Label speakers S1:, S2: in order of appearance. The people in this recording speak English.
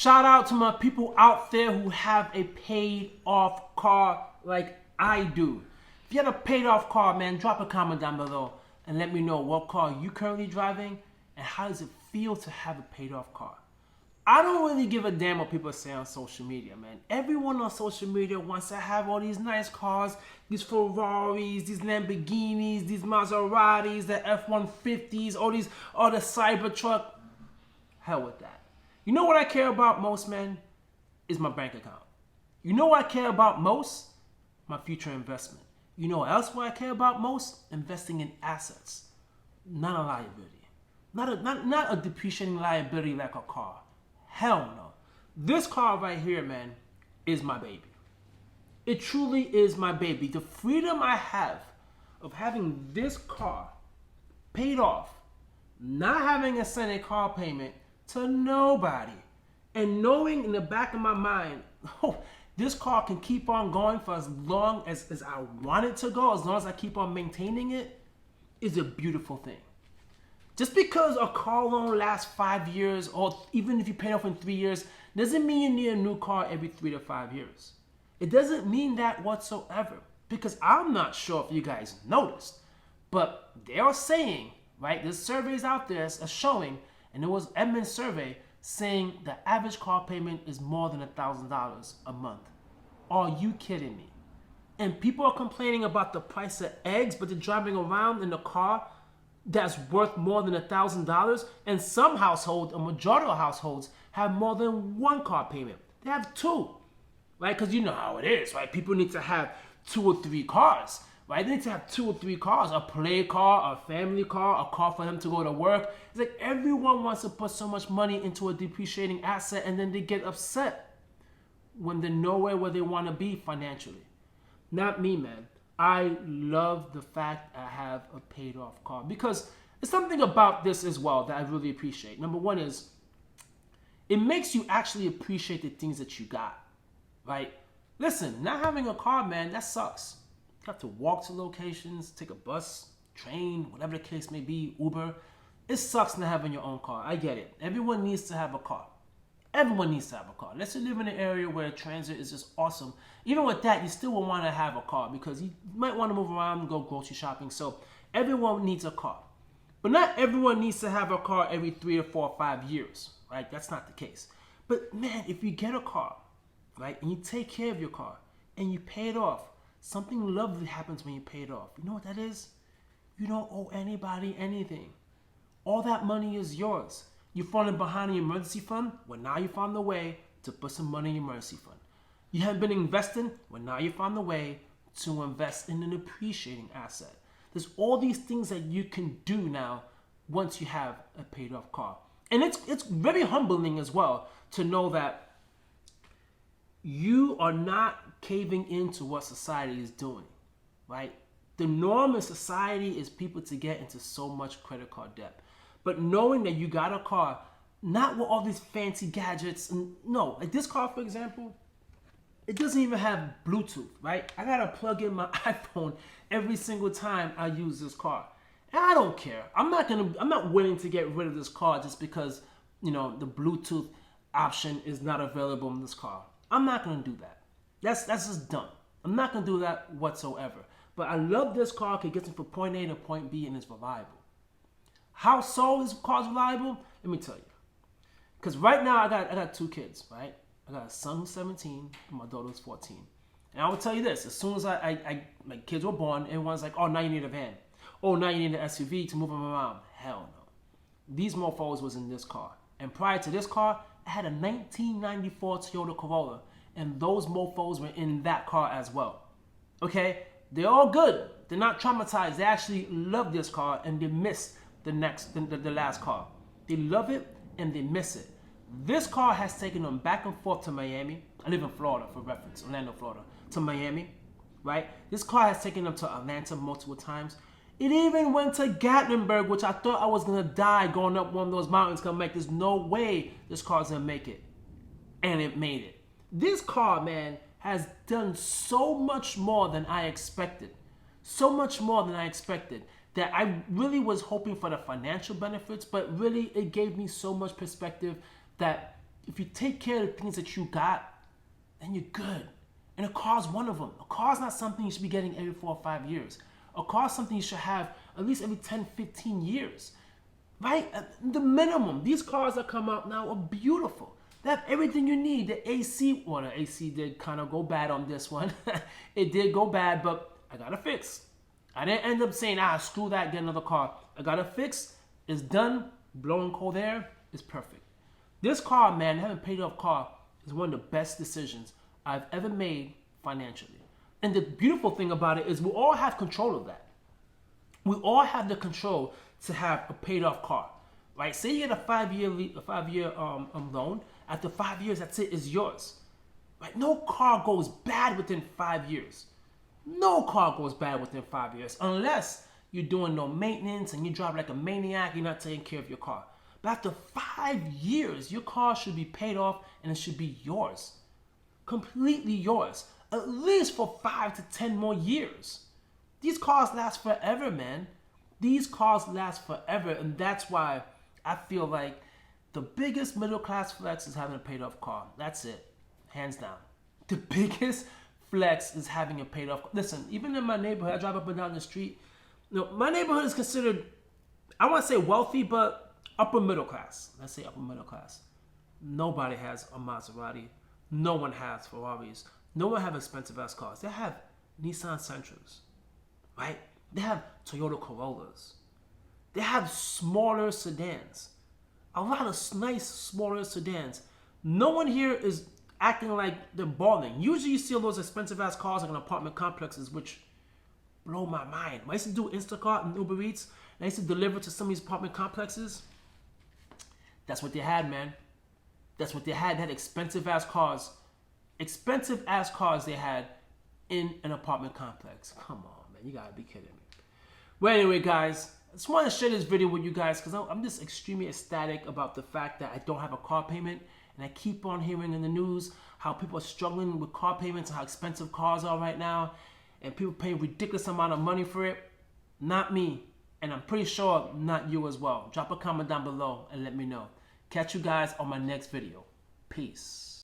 S1: Shout out to my people out there who have a paid off car like I do. If you have a paid off car, man, drop a comment down below and let me know what car you currently driving and how does it feel to have a paid off car. I don't really give a damn what people say on social media, man. Everyone on social media wants to have all these nice cars, these Ferraris, these Lamborghinis, these Maseratis, the F-150s, all the Cybertruck. Hell with that. You know what I care about most, man? Is my bank account. You know what I care about most? My future investment. You know what else what I care about most? Investing in assets. Not a liability. Not a depreciating liability like a car. Hell no. This car right here, man, is my baby. It truly is my baby. The freedom I have of having this car paid off, not having to send a car payment to nobody, and knowing in the back of my mind, oh, this car can keep on going for as long as I want it to go, as long as I keep on maintaining it, is a beautiful thing. Just because a car loan lasts 5 years, or even if you pay off in 3 years, doesn't mean you need a new car every 3 to 5 years. It doesn't mean that whatsoever. Because I'm not sure if you guys noticed, but they are saying, right, there's surveys out there are showing, and it was Edmund's survey saying the average car payment is more than $1,000 a month. Are you kidding me? And people are complaining about the price of eggs, but they're driving around in a car that's worth more than $1,000, and some households, a majority of households, have more than one car payment. They have two, right? Because you know how it is, right? People need to have 2 or 3 cars, right? They need to have 2 or 3 cars, a play car, a family car, a car for them to go to work. It's like everyone wants to put so much money into a depreciating asset, and then they get upset when they're nowhere where they want to be financially. Not me, man. I love the fact I have a paid off car because there's something about this as well that I really appreciate. Number one is it makes you actually appreciate the things that you got, right? Listen, not having a car, man, that sucks. You have to walk to locations, take a bus, train, whatever the case may be, Uber. It sucks not having your own car. I get it. Everyone needs to have a car. Everyone needs to have a car. Let's just live in an area where transit is just awesome. Even with that, you still will want to have a car because you might want to move around and go grocery shopping. So everyone needs a car. But not everyone needs to have a car every 3 or 4 or 5 years, right? That's not the case. But man, if you get a car, right, and you take care of your car and you pay it off, something lovely happens when you pay it off. You know what that is? You don't owe anybody anything. All that money is yours. You're falling behind in your emergency fund? Well, now you found the way to put some money in your emergency fund. You haven't been investing? Well, now you found the way to invest in an appreciating asset. There's all these things that you can do now once you have a paid off car. And it's very humbling as well to know that you are not caving into what society is doing, right? The norm in society is people to get into so much credit card debt. But knowing that you got a car, not with all these fancy gadgets, and no, like this car, for example, it doesn't even have Bluetooth, right? I gotta plug in my iPhone every single time I use this car. And I don't care. I'm not willing to get rid of this car just because, you know, the Bluetooth option is not available in this car. I'm not gonna do that. That's just dumb. I'm not gonna do that whatsoever. But I love this car because it gets me from point A to point B and it's reliable. How so is cars reliable? Let me tell you. Because right now I got 2 kids, right? I got a son who's 17 and my daughter who's 14. And I will tell you this, as soon as my kids were born, everyone's like, oh, now you need a van. Oh, now you need an SUV to move them around. Hell no. These mofos was in this car. And prior to this car, I had a 1994 Toyota Corolla. And those mofos were in that car as well. Okay? They're all good. They're not traumatized. They actually love this car and they miss the last car. They love it and they miss it. This car has taken them back and forth to Miami. I live in Florida for reference, Orlando, Florida, to Miami, right? This car has taken them to Atlanta multiple times. It even went to Gatlinburg, which I thought I was gonna die going up one of those mountains. Cause I'm like, there's no way this car's gonna make it, and it made it. This car, man, has done so much more than I expected. So much more than I expected. That I really was hoping for the financial benefits, but really it gave me so much perspective that if you take care of the things that you got, then you're good. And a car's one of them. A car's not something you should be getting every 4 or 5 years. A car's something you should have at least every 10, 15 years. Right? The minimum. These cars that come out now are beautiful. They have everything you need. The AC, well, the AC did kind of go bad on this one. It did go bad, but I got it fixed. I didn't end up saying, screw that, get another car. I got it fixed. It's done. Blowing cold air is perfect. This car, man, having paid off car is one of the best decisions I've ever made financially. And the beautiful thing about it is we all have control of that. We all have the control to have a paid off car, right? Say you get a 5-year loan. After 5 years, that's it, it's yours. Right? No car goes bad within 5 years. No car goes bad within 5 years unless you're doing no maintenance and you drive like a maniac, you're not taking care of your car. But after 5 years, your car should be paid off and it should be yours. Completely yours. At least for 5 to 10 more years. These cars last forever, man. These cars last forever, and that's why I feel like the biggest middle class flex is having a paid off car. That's it. Hands down. The biggest flex is having a paid off car. Listen, even in my neighborhood, I drive up and down the street. My neighborhood is considered, I want to say wealthy, but upper middle class. Let's say upper middle class. Nobody has a Maserati. No one has Ferraris. No one have expensive ass cars. They have Nissan Sentras, right? They have Toyota Corollas. They have smaller sedans. A lot of nice smaller sedans. No one here is acting like they're balling. Usually you see all those expensive ass cars like in apartment complexes, which blow my mind. I used to do Instacart and Uber Eats, and I used to deliver to some of these apartment complexes. That's what they had, man. That's what they had. They had expensive ass cars. Expensive ass cars they had in an apartment complex. Come on, man. You gotta be kidding me. Well, anyway, guys, I just want to share this video with you guys because I'm just extremely ecstatic about the fact that I don't have a car payment. And I keep on hearing in the news how people are struggling with car payments and how expensive cars are right now. And people paying ridiculous amount of money for it. Not me. And I'm pretty sure not you as well. Drop a comment down below and let me know. Catch you guys on my next video. Peace.